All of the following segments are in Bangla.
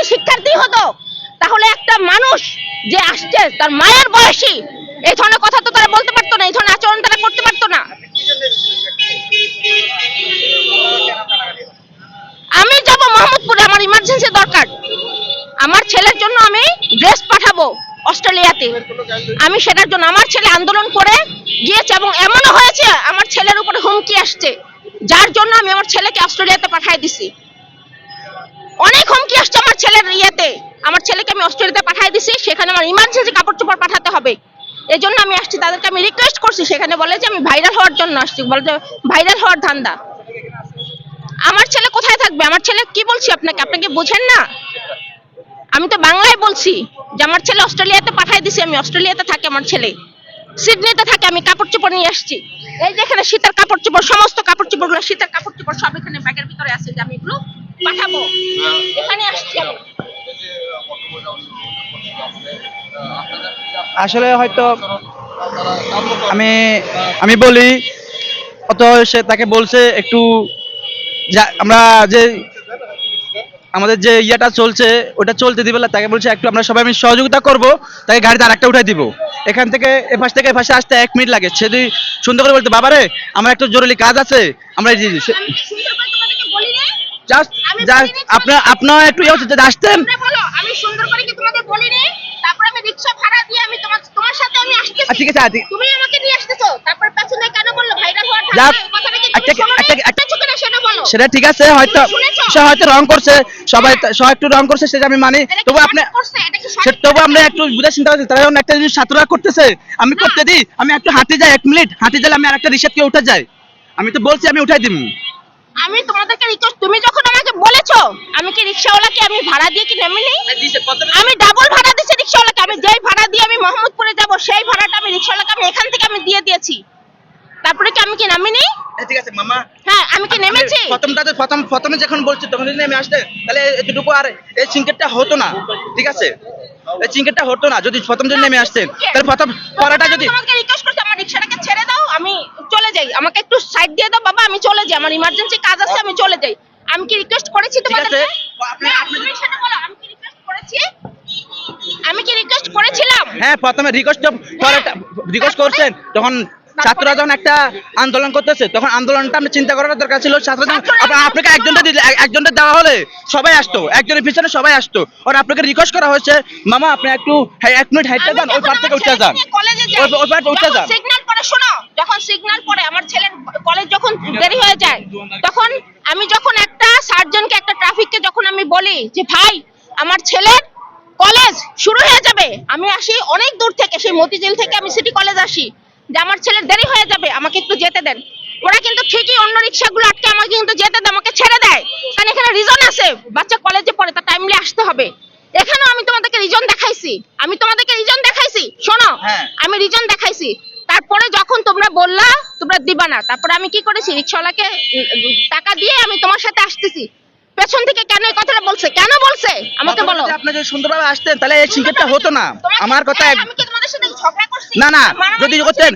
যদি শিক্ষার্থী হতো তাহলে একটা মানুষ যে আসছে তার মায়ের বয়সী এই ধরনের কথা তো তারা বলতে পারতো না, এই ধরনের আচরণ তারা করতে পারতো না। আমি যাব মোহাম্মদপুরে, আমার ইমার্জেন্সি দরকার, আমার ছেলের জন্য আমি ড্রেস পাঠাবো অস্ট্রেলিয়াতে। আমি সেটার জন্য আমার ছেলে আন্দোলন করে গিয়েছে এবং এমনও হয়েছে আমার ছেলের উপরে হুমকি আসছে, যার জন্য আমি আমার ছেলেকে অস্ট্রেলিয়াতে পাঠিয়ে দিছি। অনেক হুমকি আসছে আমার ছেলের ইয়েতে, আমার ছেলেকে আমি অস্ট্রেলিয়াতে পাঠিয়ে দিছি, সেখানে আমার ইমার্জেন্সি কাপড় চোপড় পাঠাতে হবে, এই জন্য আমি আসছি। তাদেরকে আমি রিকোয়েস্ট করছি, সেখানে বলে যে আমি ভাইরাল হওয়ার জন্য আসছি, বলে যে ভাইরাল হওয়ার ধান্দা। আমার ছেলে কোথায় থাকবে? আমার ছেলে কি বলছি আপনাকে, আপনি কি বুঝেন না? আমি তো বাংলায় বলছি যে আমার ছেলে অস্ট্রেলিয়াতে পাঠিয়ে দিছি, আমি অস্ট্রেলিয়াতে থাকি, আমার ছেলে সিডনিতে থাকে, আমি কাপড় চোপড় নিয়ে আসছি। এই যে এখানে শীতের কাপড় চোপড়, সমস্ত কাপড় চোপড় গুলো, শীতের কাপড় চোপড় সব এখানে ব্যাগের ভিতরে আছে, যে আমি এগুলো পাঠাবো, এখানে আসছি আমি। আসলে হয়তো আমি আমি বলি অত সে তাকে বলছে একটু আমরা যে আমাদের যে ইয়াটা চলছে ওটা চলতে দিবে না, তাকে বলছে একটু আমরা সবাই আমি সহযোগিতা করব, তাকে গাড়িতে আরেকটা উঠাই দিব। এখান থেকে এ পাশ থেকে এ পাশে আসতে 1 মিনিট লাগে। সে যদি সুন্দর করে বলতে বাবারে আমার একটু জরুরি কাজ আছে, আমরা জাস্ট জাস্ট আপনার একটু ইয়ে হচ্ছে যে আসতেন। আমি সুন্দর করে কি তোমাদের বলিনি? তারপর আমি রিকশা ভাড়া দিয়ে আমি তোমার সাথে আমি আসতেছি। ঠিক আছে, তুমি আমাকে নিয়ে আসতেছো, তারপর পেছনে কেন বললো ভাইরাল হওয়ার যা ধান্দা? এই কথাটা কি তুমি শোনো নাই? একটা চোখে না সেটা বলো। সেটা ঠিক আছে, হয়তো সে হয়তো রং করছে, সবাই সবাই একটু রং করছে, সেটা আমি মানি। তবু আপনি তবু আমরা একটু বুঝে চিন্তা করছি, তারা যখন একটা জিনিস ছাত্ররা করতেছে আমি করতে দিই, আমি একটু হাঁটে যাই, 1 মিনিট হাঁটে গেলে আমি আরেকটা রিক্সাকে উঠে যাই। আমি তো বলছি আমি উঠাই দিব। আমি তোমাদেরকে রিকোয়েস্ট, তুমি যখন আমাকে বলেছো আমি কি রিকশাওয়ালাকে আমি ভাড়া দিয়ে কি নেমে নেই? আমি ডাবল ভাড়া দিয়েছি রিকশাওয়ালাকে, আমি যেই ভাড়া দিয়ে আমি মোহাম্মদপুরে যাব সেই ভাড়াটা আমি রিকশাওয়ালাকে আমি এখান থেকে আমি দিয়ে দিয়েছি, তারপরে কি আমি কি নামি নেই? ঠিক আছে মামা, হ্যাঁ আমি কি নেমেছি? প্রথমে যখন বলছি তখন যদি আমি আসতে তাহলে এতটুকু আর এই সিঙ্কেটটা হতো না। ঠিক আছে, এই সিঙ্কেটটা হতো না যদি প্রথম দিন নেমে আসতেন, তাহলে প্রথম পড়াটা যদি তোমাকে রিকোয়েস্ট করছি আমার রিকশাটাকে ছেড়ে দাও, আমি চলে যাই, আমাকে একটু সাইড দিয়ে দাও বাবা, আমি চলে যাই, আমার ইমার্জেন্সি কাজ আছে, আমি চলে যাই। আমি কি রিকোয়েস্ট করেছি তোমাদেরকে? তুমি সেটা বলো, আমি কি রিকোয়েস্ট করেছি? আমি কি রিকোয়েস্ট করেছিলাম? হ্যাঁ, প্রথমে রিকোয়েস্ট করছেন, তখন ছাত্ররা যখন একটা আন্দোলন করতেছে তখন আন্দোলনটা আমরা চিন্তা করার দরকার ছিল। আপনাকে একজনটা দেওয়া হলে সবাই আসতো, একজনের পিছনে সবাই আসতো। আর আপনাকে রিকোয়েস্ট করা হয়েছে মামা আপনি একটু 1 মিনিট হাইটে যান, ওই পার থেকে উঠে যান, ওই পার উঠে যান। সিগন্যাল পরে শোনো, যখন সিগন্যাল পরে আমার ছেলের কলেজ যখন দেরি হয়ে যায়, তখন আমি যখন একটা সার্জনকে একটা ট্রাফিককে যখন আমি বলি যে ভাই আমার ছেলের কলেজ শুরু হয়ে যাবে, আমি আসি অনেক দূর থেকে, সেই মতিঝিল থেকে আমি সিটি কলেজ আসি, যে আমার ছেলের দেরি হয়ে যাবে আমাকে একটু যেতে দেন, ওরা কিন্তু ঠিকই অন্য রিক্সাগুলো আটকে আমাকে কিন্তু যেতে দেয়, আমাকে ছেড়ে দেয়, কারণ এখানে রিজন আছে, বাচ্চা কলেজে পড়ে তার টাইমলি আসতে হবে। এখানেও আমি তোমাদেরকে রিজন দেখাইছি, শোনো আমি রিজন দেখাইছি। তারপরে যখন তোমরা বললা তোমরা দিবা না, তারপরে আমি কি করেছি, রিক্সাওয়ালাকে টাকা দিয়ে আমি তোমার সাথে আসতেছি, পেছন থেকে কেন এই কথাটা বলছে, কেন বলছে আমাকে বলো। আপনি যদি সুন্দরভাবে আসতেন তাহলে এই সিঙ্কেটটা হতো না। আমার কথা আমি কি তোমাদের সাথে ঝগড়া করছি? না, যদি করতেন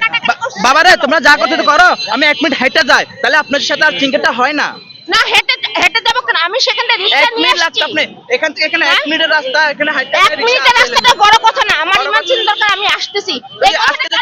বাবারে তোমরা যা করতে করো, আমি 1 মিনিট হাইটে যাই, তাহলে আপনার সাথে আর সিঙ্কেটটা হয় না। না হেঁটে যাবো কেন, আমি সেখানে রিক্সা নিয়ে আসছি। আপনি এখান থেকে এখানে 1 মিনিটের রাস্তা, এখানে হাইটে 1 মিনিটের রাস্তাটা বড় কথা না, আমার ইমার্জেন্সি দরকার, আমি আসতেছি। এই কথাটা